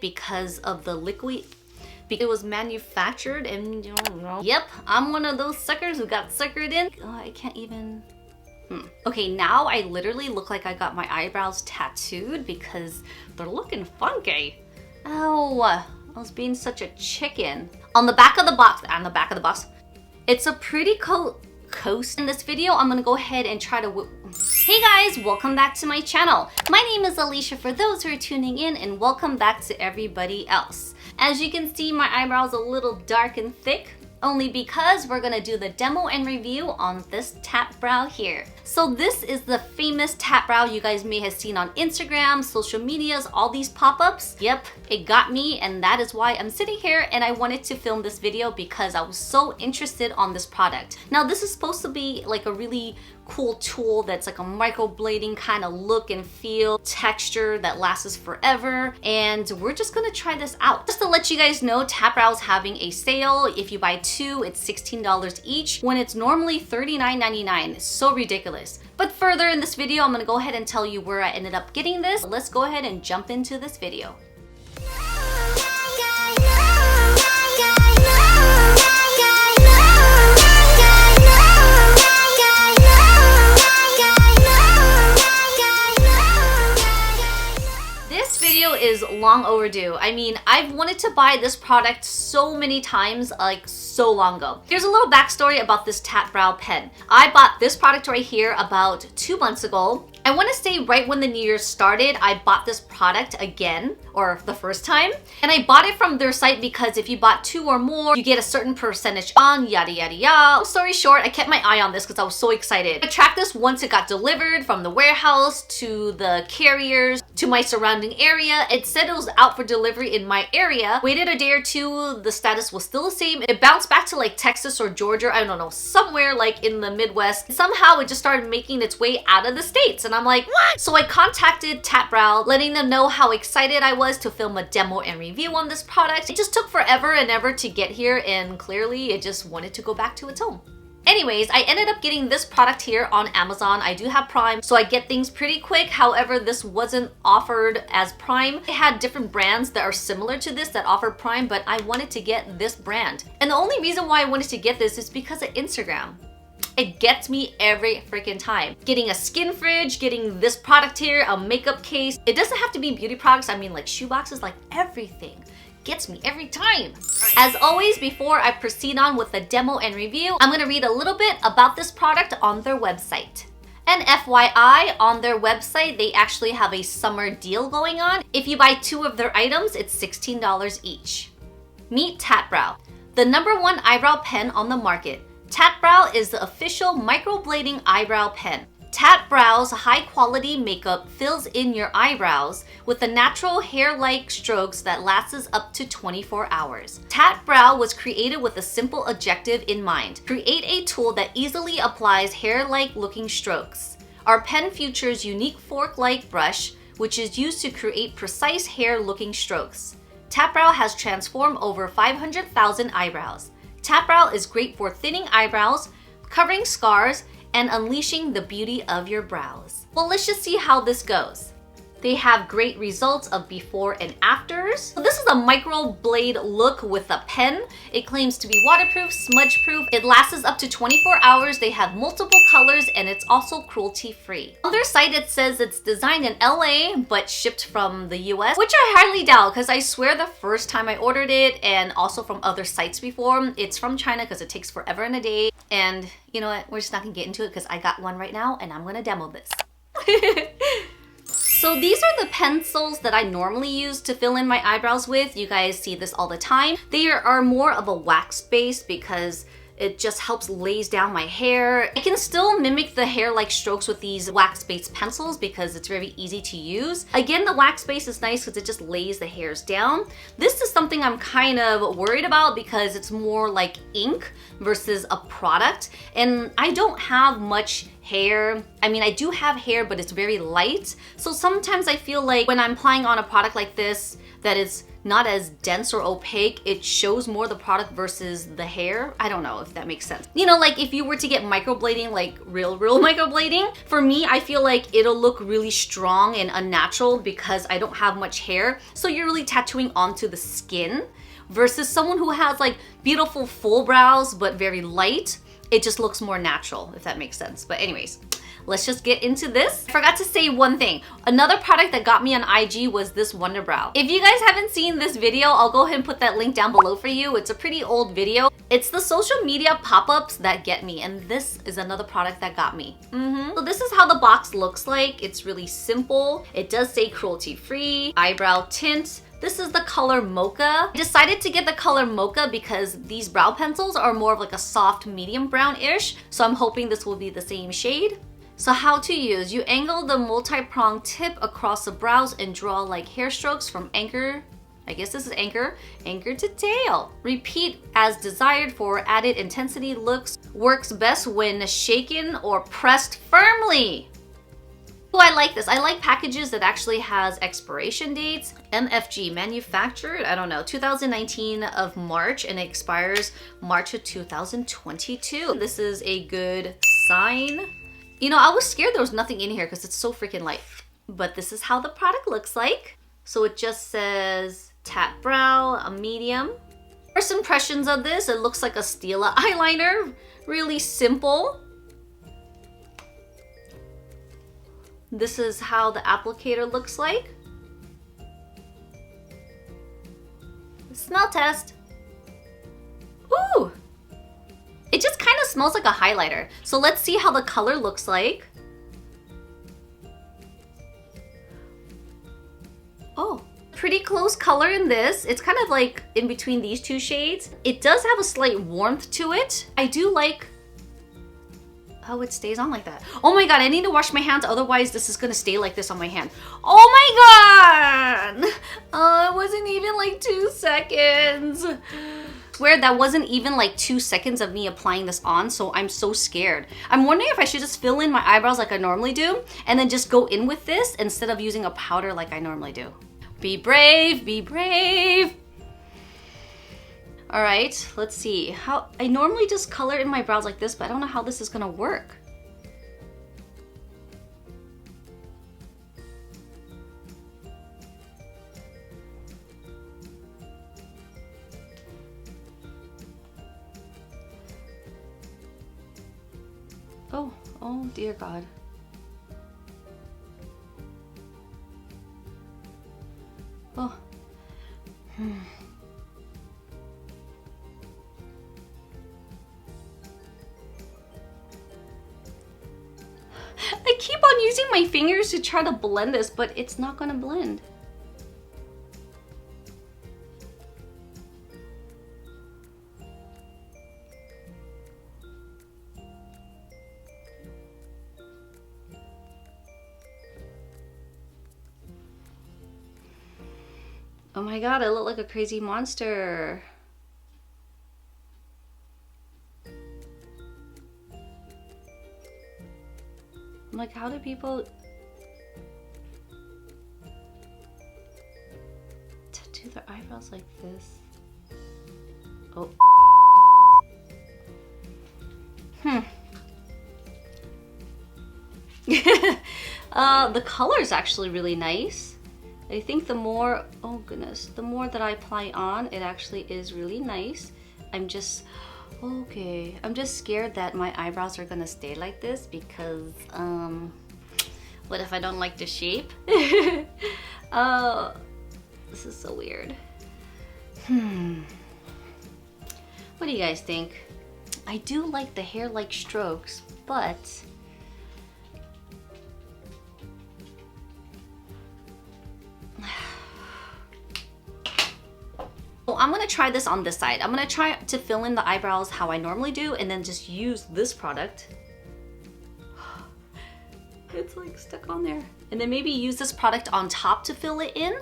because of the liquid. It was manufactured and yep, I'm one of those suckers who got suckered in. Oh, I can't even. Okay, now I literally look like I got my eyebrows tattooed because they're looking funky. Oh, I was being such a chicken. On the back of the box, it's a pretty coast. In this video, I'm gonna go ahead and try to Hey guys, welcome back to my channel. My name is Alicia for those who are tuning in, and welcome back to everybody else. As you can see, my eyebrows a little dark and thick, only because we're gonna do the demo and review on this TatBrow here. So this is the famous TatBrow you guys may have seen on Instagram, social medias, all these pop-ups. Yep, it got me, and that is why I'm sitting here and I wanted to film this video because I was so interested on this product. Now this is supposed to be like a really cool tool that's like a microblading kind of look and feel, texture that lasts forever, and we're just gonna try this out. Just to let you guys know, TatBrow is having a sale. If you buy two, it's $16 each when it's normally $39.99. It's so ridiculous. But further in this video, I'm gonna go ahead and tell you where I ended up getting this. Let's go ahead and jump into this video. Is long overdue. I mean, I've wanted to buy this product so many times, like so long ago. Here's a little backstory about this TatBrow pen. I bought this product right here about 2 months ago. I want to say right when the new year started, I bought this product again, or the first time. And I bought it from their site because if you bought two or more, you get a certain percentage on, yada yada yada. Long story short, I kept my eye on this because I was so excited. I tracked this once it got delivered from the warehouse to the carriers to my surrounding area. It said it was out for delivery in my area. Waited a day or two, the status was still the same. It bounced back to like Texas or Georgia, I don't know, somewhere like in the Midwest. Somehow it just started making its way out of the States. And I'm like, what? So I contacted TatBrow, letting them know how excited I was to film a demo and review on this product. It just took forever and ever to get here, and clearly it just wanted to go back to its home. Anyways, I ended up getting this product here on Amazon. I do have Prime, so I get things pretty quick. However, this wasn't offered as Prime. It had different brands that are similar to this that offer Prime, but I wanted to get this brand. And the only reason why I wanted to get this is because of Instagram. It gets me every freaking time. Getting a skin fridge, getting this product here, a makeup case. It doesn't have to be beauty products. I mean, like shoe boxes, like everything gets me every time. As always, before I proceed on with the demo and review, I'm gonna read a little bit about this product on their website. And FYI, on their website, they actually have a summer deal going on. If you buy two of their items, it's $16 each. Meet TatBrow, the #1 eyebrow pen on the market. TatBrow is the official microblading eyebrow pen. TatBrow's high-quality makeup fills in your eyebrows with the natural hair-like strokes that lasts up to 24 hours. TatBrow was created with a simple objective in mind: create a tool that easily applies hair-like looking strokes. Our pen features unique fork-like brush, which is used to create precise hair-looking strokes. TatBrow has transformed over 500,000 eyebrows. TatBrow is great for thinning eyebrows, covering scars, and unleashing the beauty of your brows. Well, let's just see how this goes. They have great results of before and afters. So this is a microblade look with a pen. It claims to be waterproof, smudge-proof. It lasts up to 24 hours. They have multiple colors, and it's also cruelty-free. On their site, it says it's designed in LA, but shipped from the US, which I highly doubt because I swear the first time I ordered it, and also from other sites before, it's from China because it takes forever and a day. And you know what? We're just not gonna get into it because I got one right now and I'm gonna demo this. So these are the pencils that I normally use to fill in my eyebrows with. You guys see this all the time. They are more of a wax base because it just helps lays down my hair. I can still mimic the hair-like strokes with these wax-based pencils because it's very easy to use. Again, the wax base is nice because it just lays the hairs down. This is something I'm kind of worried about because it's more like ink versus a product. And I don't have much hair. I mean, I do have hair, but it's very light. So sometimes I feel like when I'm applying on a product like this that is not as dense or opaque, it shows more the product versus the hair. I don't know if that makes sense. You know, like if you were to get microblading, like real microblading, for me, I feel like it'll look really strong and unnatural because I don't have much hair. So you're really tattooing onto the skin versus someone who has like beautiful full brows, but very light. It just looks more natural, if that makes sense. But anyways, let's just get into this. I forgot to say one thing. Another product that got me on IG was this Wunderbrow. If you guys haven't seen this video, I'll go ahead and put that link down below for you. It's a pretty old video. It's the social media pop-ups that get me, and this is another product that got me. So this is how the box looks like. It's really simple. It does say cruelty-free, eyebrow tint. This is the color Mocha. I decided to get the color Mocha because these brow pencils are more of like a soft medium brown-ish. So I'm hoping this will be the same shade. So how to use. You angle the multi-prong tip across the brows and draw like hair strokes from anchor. I guess this is anchor to tail. Repeat as desired for added intensity. Works best when shaken or pressed firmly. Oh, I like this. I like packages that actually has expiration dates. MFG, manufactured, I don't know, 2019 of March, and it expires March of 2022. This is a good sign. You know, I was scared there was nothing in here because it's so freaking light. But this is how the product looks like. So it just says TatBrow, a medium. First impressions of this, it looks like a Stila eyeliner. Really simple. This is how the applicator looks like. Smell test. Ooh! It just kind of smells like a highlighter. So let's see how the color looks like. Oh, pretty close color in this. It's kind of like in between these two shades. It does have a slight warmth to it. I do like how it stays on like that. Oh my god, I need to wash my hands, otherwise this is gonna stay like this on my hand. Oh my god! It wasn't even like 2 seconds. I swear that wasn't even like 2 seconds of me applying this on, so I'm so scared. I'm wondering if I should just fill in my eyebrows like I normally do, and then just go in with this instead of using a powder like I normally do. Be brave, be brave. All right, let's see. How I normally just color in my brows like this, but I don't know how this is gonna work. Oh dear God. Oh. I keep on using my fingers to try to blend this, but it's not gonna blend. Oh my god, I look like a crazy monster. I'm like, how do people tattoo their eyebrows like this? Oh. The color is actually really nice. I think the more, oh goodness, the more that I apply on, it actually is really nice. I'm just, okay, I'm just scared that my eyebrows are gonna stay like this because, what if I don't like the shape? This is so weird. What do you guys think? I do like the hair-like strokes, but well, I'm gonna try this on this side. I'm gonna try to fill in the eyebrows how I normally do and then just use this product. It's like stuck on there. And then maybe use this product on top to fill it in.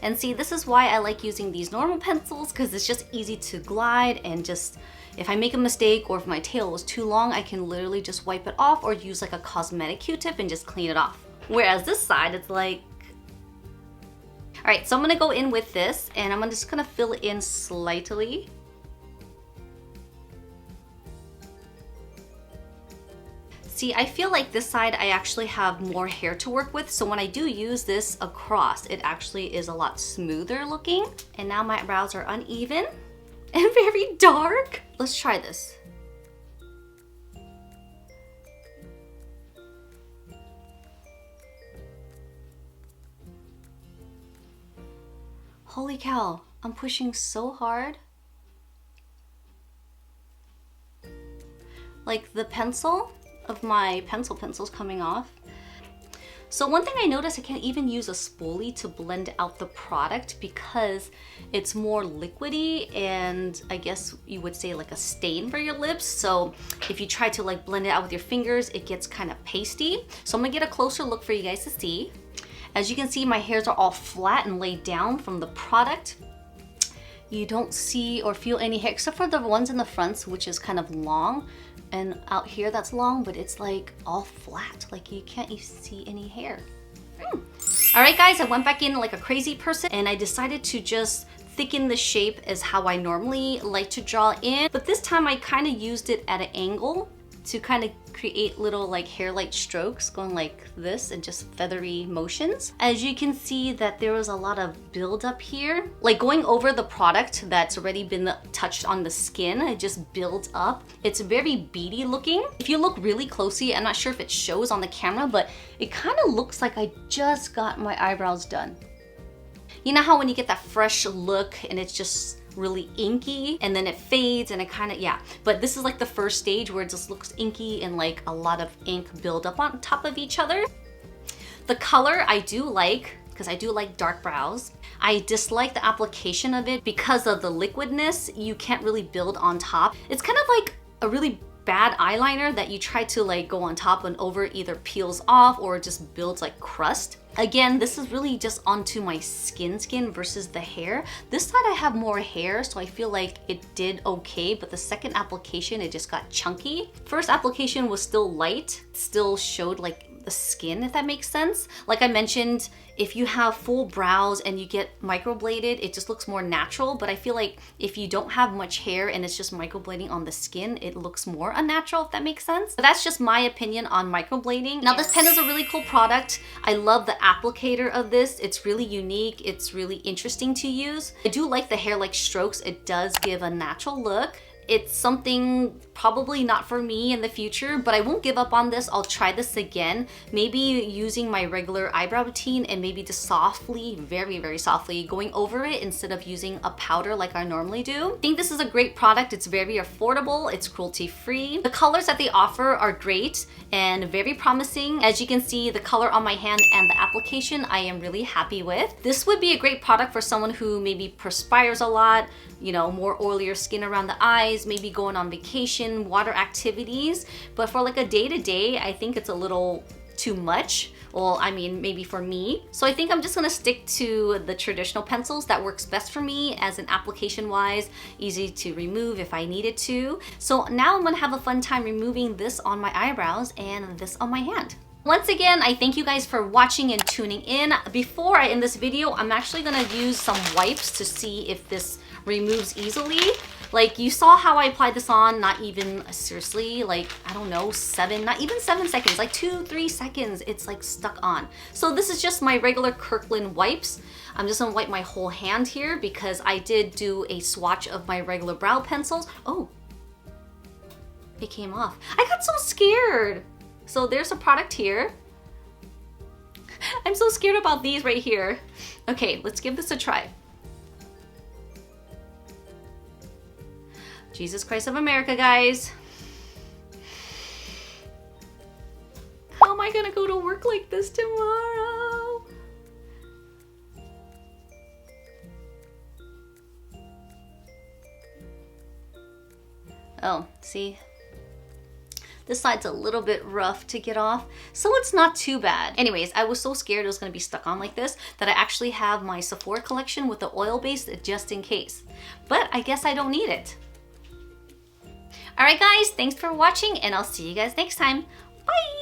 And see, this is why I like using these normal pencils, because it's just easy to glide, and just if I make a mistake or if my tail was too long, I can literally just wipe it off or use like a cosmetic Q-tip and just clean it off. Whereas this side, it's like... All right, so I'm gonna go in with this and I'm just gonna fill it in slightly. See, I feel like this side I actually have more hair to work with, so when I do use this across, it actually is a lot smoother looking. And now my brows are uneven and very dark. Let's try this. Holy cow, I'm pushing so hard. Like the pencil of my pencil's coming off. So one thing I noticed, I can't even use a spoolie to blend out the product because it's more liquidy, and I guess you would say like a stain for your lips. So if you try to like blend it out with your fingers, it gets kind of pasty. So I'm gonna get a closer look for you guys to see. As you can see, my hairs are all flat and laid down from the product. You don't see or feel any hair except for the ones in the fronts, which is kind of long. And out here that's long, but it's like all flat. Like you can't even see any hair. All right guys, I went back in like a crazy person and I decided to just thicken the shape as how I normally like to draw in. But this time I kind of used it at an angle to kind of create little like hair-like strokes going like this and just feathery motions. As you can see that there was a lot of buildup here. Like going over the product that's already been touched on the skin, it just builds up. It's very beady looking. If you look really closely, I'm not sure if it shows on the camera, but it kind of looks like I just got my eyebrows done. You know how when you get that fresh look and it's just really inky and then it fades and it kind of, yeah. But this is like the first stage where it just looks inky and like a lot of ink build up on top of each other. The color I do like, because I do like dark brows. I dislike the application of it because of the liquidness. You can't really build on top. It's kind of like a really bad eyeliner that you try to like go on top and over either peels off or just builds like crust. Again, this is really just onto my skin versus the hair. This side I have more hair, so I feel like it did okay, but the second application, it just got chunky. First application was still light, still showed like the skin, if that makes sense. Like I mentioned, if you have full brows and you get microbladed, it just looks more natural, but I feel like if you don't have much hair and it's just microblading on the skin, it looks more unnatural, if that makes sense. But that's just my opinion on microblading. Now this pen is a really cool product. I love the applicator of this. It's really unique. It's really interesting to use. I do like the hair-like strokes. It does give a natural look. It's something probably not for me in the future, but I won't give up on this. I'll try this again, maybe using my regular eyebrow routine and maybe just softly, very, very softly going over it instead of using a powder like I normally do. I think this is a great product. It's very affordable. It's cruelty-free. The colors that they offer are great and very promising. As you can see, the color on my hand and the application, I am really happy with. This would be a great product for someone who maybe perspires a lot, you know, more oilier skin around the eyes, maybe going on vacation, water activities. But for like a day-to-day, I think it's a little too much. Well, I mean, maybe for me. So I think I'm just gonna stick to the traditional pencils that works best for me as an application-wise, easy to remove if I needed to. So now I'm gonna have a fun time removing this on my eyebrows and this on my hand. Once again, I thank you guys for watching and tuning in. Before I end this video, I'm actually gonna use some wipes to see if this removes easily. Like you saw how I applied this on, not even seriously, like, I don't know, not even 7 seconds, like 2-3 seconds, it's like stuck on. So this is just my regular Kirkland wipes. I'm just gonna wipe my whole hand here because I did do a swatch of my regular brow pencils. Oh, it came off. I got so scared. So there's a product here. I'm so scared about these right here. Okay, let's give this a try. Jesus Christ of America, guys. How am I gonna go to work like this tomorrow? Oh, see? This side's a little bit rough to get off, so it's not too bad. Anyways, I was so scared it was gonna be stuck on like this that I actually have my Sephora collection with the oil base just in case. But I guess I don't need it. Alright guys, thanks for watching and I'll see you guys next time. Bye!